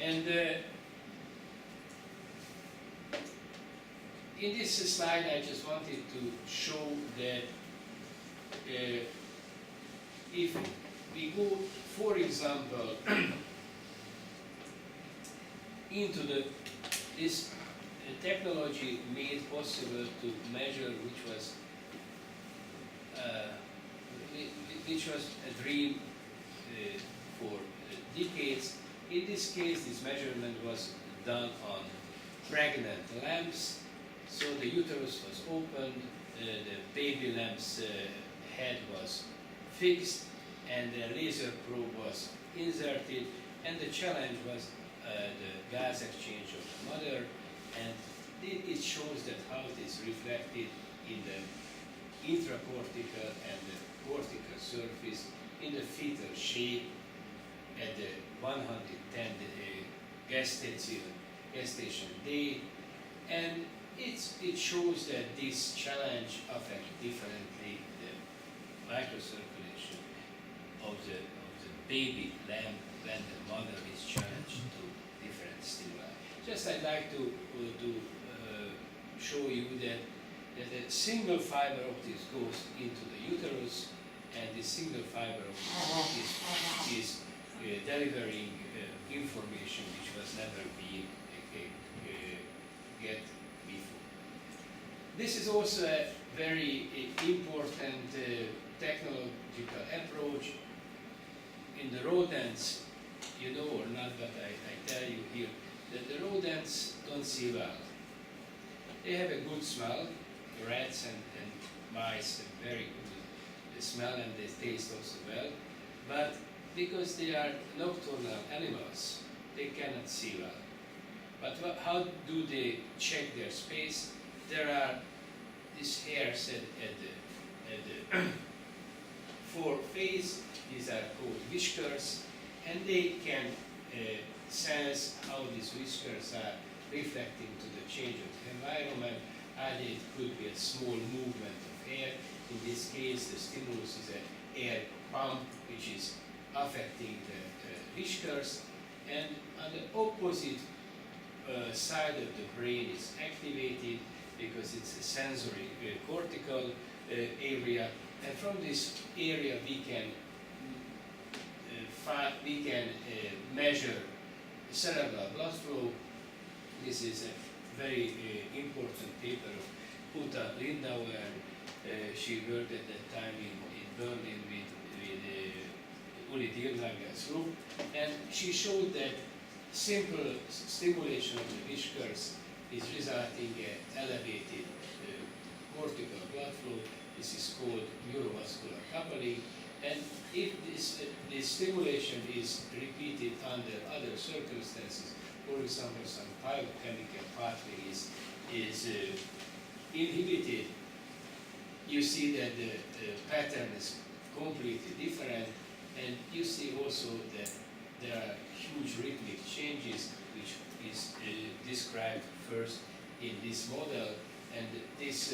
And in this slide, I just wanted to show that if we go, for example, into this technology made possible to measure, which was a dream for decades. In this case, this measurement was done on pregnant lambs. So the uterus was opened, the baby lamb's head was fixed, and the laser probe was inserted, and the challenge was the gas exchange of the mother, and it shows that how it is reflected in the intracortical and the cortical surface in the fetal shape at the 110 gestation day, and it shows that this challenge affects differently the microcirculation of the baby lamb when the mother is challenged to different stimuli. Just I'd like to show you that a single fiber optic goes into the uterus, and this single fiber optic is delivering information which was never being get before. This is also a very important technological approach. In the rodents, you know or not, but I tell you here that the rodents don't see well. They have a good smell. Rats and mice have very good smell, and they taste also well. But because they are nocturnal animals, they cannot see well. But how do they check their space? There are these hairs at the foreface. These are called whiskers, and they can sense how these whiskers are reflecting to the change of the environment. And it could be a small movement of air. In this case, the stimulus is an air pump which is affecting the whiskers, and on the opposite side of the brain is activated because it's a sensory cortical area, and from this area we can measure cerebral blood flow. This is a very important paper of Uta Lindauer. She worked at that time in Berlin with Uli Dirnagers group, and she showed that simple stimulation of the whiskers is resulting in elevated cortical blood flow. This is called neurovascular coupling, and if this stimulation is repeated under other circumstances, for example, some biochemical pathway is inhibited, you see that the pattern is completely different, and you see also that there are huge rhythmic changes, which is described first in this model, and this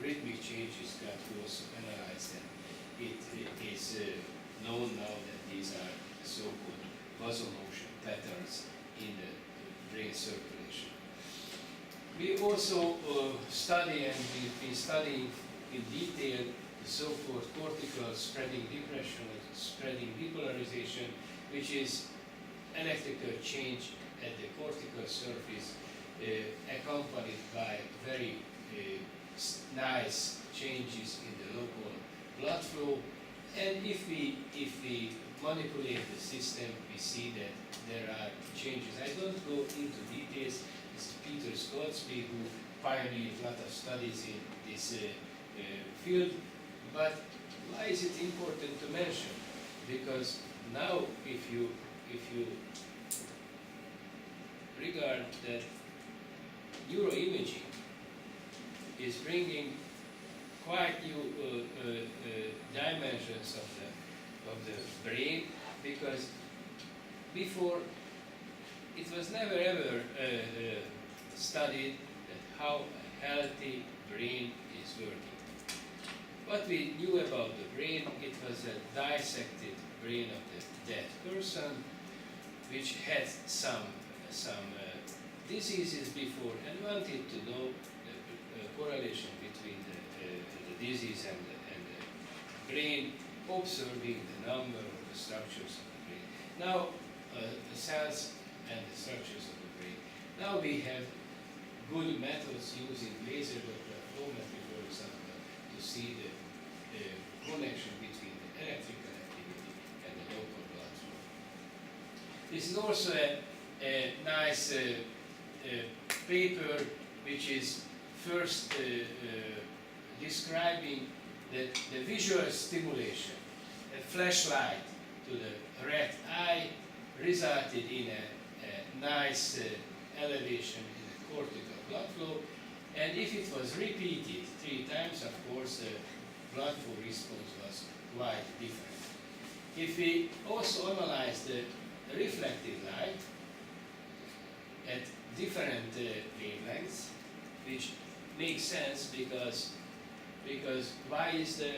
rhythmic changes got also analyzed, and it is known now that these are so-called vasomotion patterns in the brain circulation. We also study, and we've been studying in detail, the so-called cortical spreading depression, spreading depolarization, which is electrical change at the cortical surface accompanied by very nice changes in the local blood flow. And if we manipulate the system, we see that there are changes. I don't go into details. It's Peter Scotsby who pioneered a lot of studies in this field. But why is it important to mention? Because now, if you regard that neuroimaging is bringing quite new dimensions of the brain, because before it was never ever studied that how a healthy brain is working. What we knew about the brain, it was a dissected brain of the dead person, which had some diseases before and wanted to know the correlation between the disease and the brain, observing the number of the structures of the brain. Now, the cells and the structures of the brain. Now we have good methods using laser reflectometry, for example, to see the connection between the electrical activity and the local blood flow. This is also a nice paper which is first describing the visual stimulation. A flashlight to the rat eye resulted in a nice elevation in the cortical blood flow, and if it was repeated 3 times, of course, the blood flow response was quite different. If we also analyze the reflected light at different wavelengths, which makes sense because why is the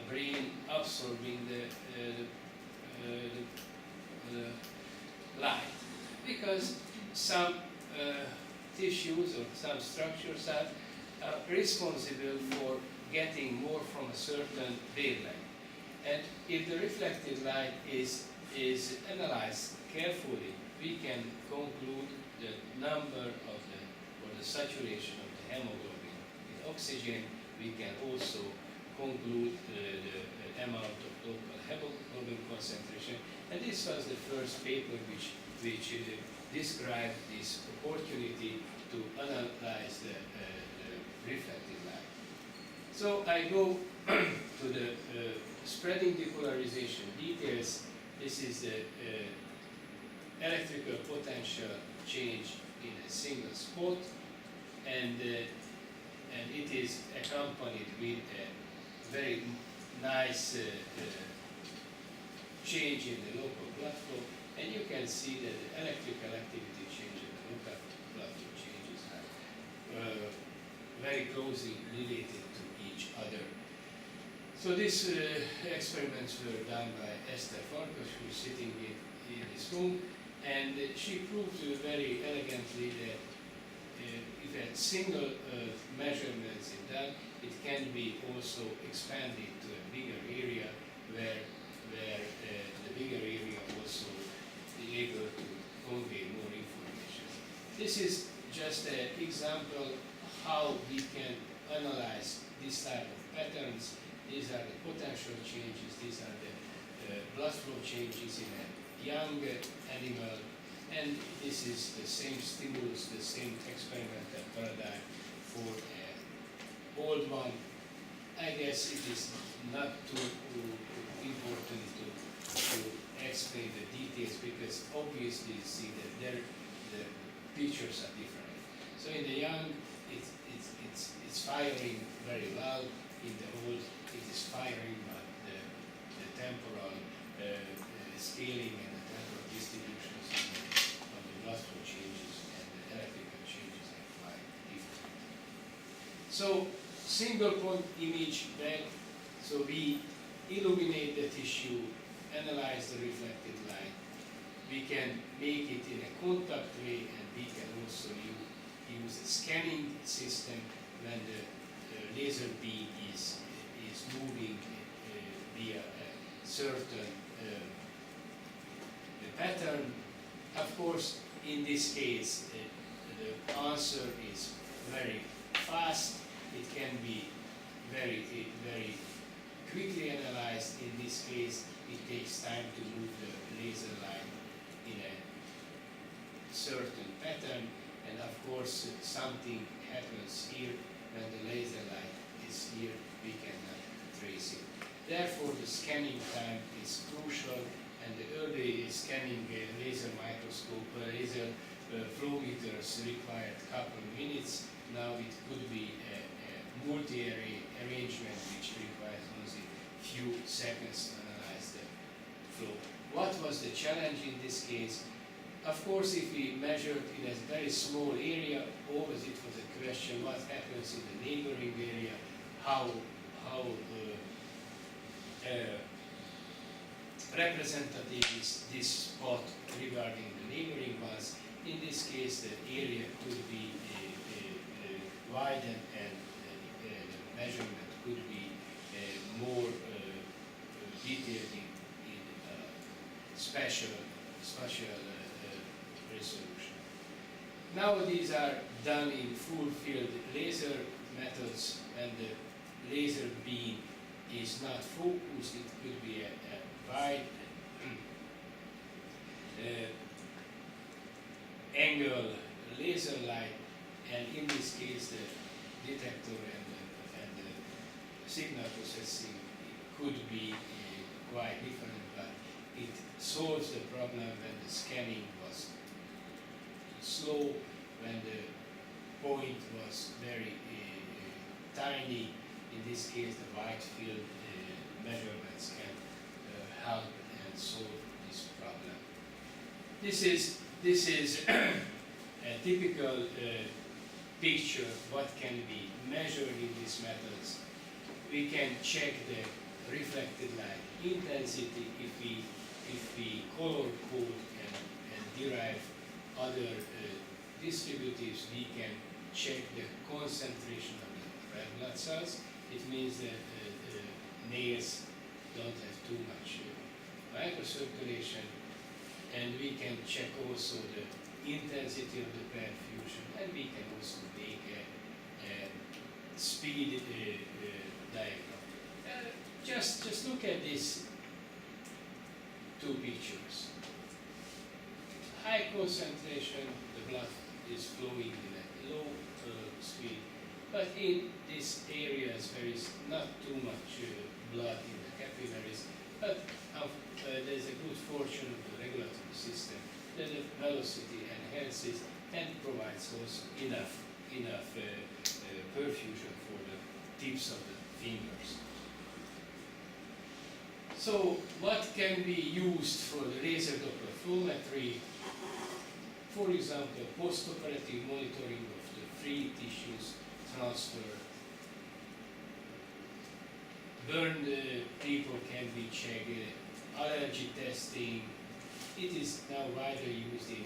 brain absorbing the light? Because some tissues or some structures are responsible for getting more from a certain wavelength. And if the reflected light is analyzed carefully, we can conclude the number of the saturation of the hemoglobin with oxygen. We can also conclude the amount of local hemoglobin concentration. And this was the first paper which described this opportunity to analyze the reflected light. So I go to the spreading depolarization details. This is the electrical potential change in a single spot, and it is accompanied with a very nice change in the local blood flow, and you can see that the electrical activity change and the local blood flow changes are very closely related to each other. So these experiments were done by Esther Farkas, who is sitting in this room, and she proved very elegantly that if a single measurement is done, it can be also expanded to a bigger area where the bigger area also is able to convey more information. This is just an example how we can analyze this type of patterns. These are the potential changes, these are the blood flow changes in a young animal, and this is the same stimulus, the same experimental paradigm for an old one. I guess it is not too important to explain the details, because obviously you see that the pictures are different. So in the young, it's firing very well. In the old, it is firing, but the temporal scaling and the temporal distributions of the blood flow changes and the electrical changes are quite different. So single point image back. So we illuminate the tissue, analyze the reflected light. We can make it in a contact way, and we can also use a scanning system when the laser beam is moving via a certain pattern. Of course, in this case, the answer is very fast. It can be very quickly analyzed. In this case, it takes time to move the laser light in a certain pattern, and of course, something happens here. When the laser light is here, we cannot trace it. Therefore, the scanning time is crucial, and the early scanning laser microscope, laser flow meters required a couple of minutes. Now it could be a multi-array arrangement which requires only a few seconds to analyze the flow. What was the challenge in this case? Of course, if we measured in a very small area, always it was a question what happens in the neighboring area, how representative is this spot regarding the neighboring ones. In this case, the area could be widened and the measurement could be more detailed in spatial resolution. Now these are done in full field laser methods, and the laser beam is not focused. It could be a wide angle laser light, and in this case the detector and the signal processing could be quite different, but it solves the problem when the scanning was slow, when the point was very tiny. In this case, the wide field measurements can help and solve this problem. This is a typical picture what can be measured in these methods. We can check the reflected light intensity if we color code and derive other distributives. We can check the concentration of the red blood cells. It means that nails don't have too much microcirculation, and we can check also the intensity of the perfusion, and we can also make a speed diagram. Just look at these two pictures. High concentration, the blood is flowing in a low speed, but in these areas there is not too much blood in the capillaries, but there's a good fortune of the regulatory system that the velocity enhances and provides also enough perfusion for the tips of the fingers. So what can be used for the laser Doppler flowmetry? For example, post-operative monitoring of the free tissues transfer. Burned people can be checked. Allergy testing. It is now widely used in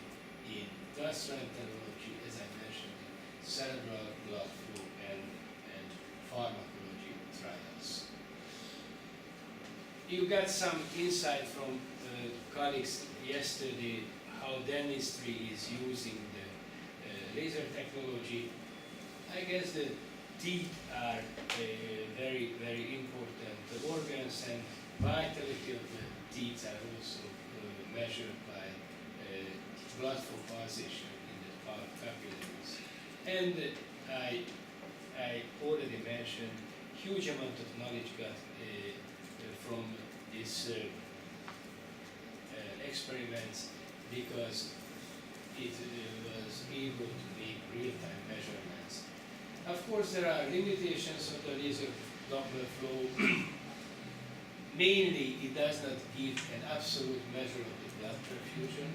gastroenterology, as I mentioned, in cerebral blood flow and pharmacology trials. You got some insight from colleagues yesterday how dentistry is using the laser technology. I guess the teeth are very, very important. The organs and vitality of the teeth are also measured by blood flow causation in the capillaries. And I already mentioned huge amount of knowledge got from these experiments, because it was able to make real-time measurements. Of course, there are limitations of the laser Doppler flow. Mainly, it does not give an absolute measure of the blood perfusion.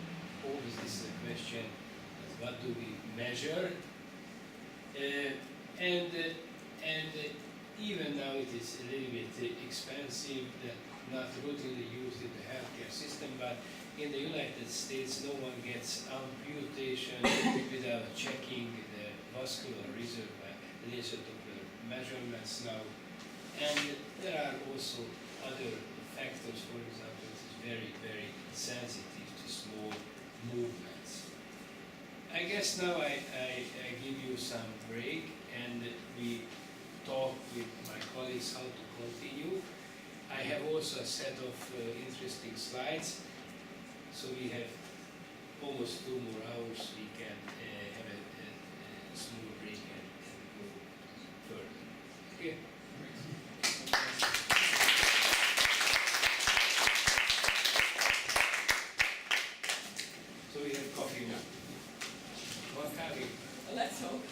Always this is a question, what do we measure? And even now it is a little bit expensive, not routinely used in the healthcare system, but in the United States no one gets amputation without checking the vascular reserve by laser Doppler measurements now. And there are also other factors. For example, it is very, very sensitive to small movements. I guess now I give you some break, and we talk with my colleagues how to continue. I have also a set of interesting slides, so we have almost 2 more hours. We can have a small break and go further. Okay. So we have coffee now. What coffee? Let's hope.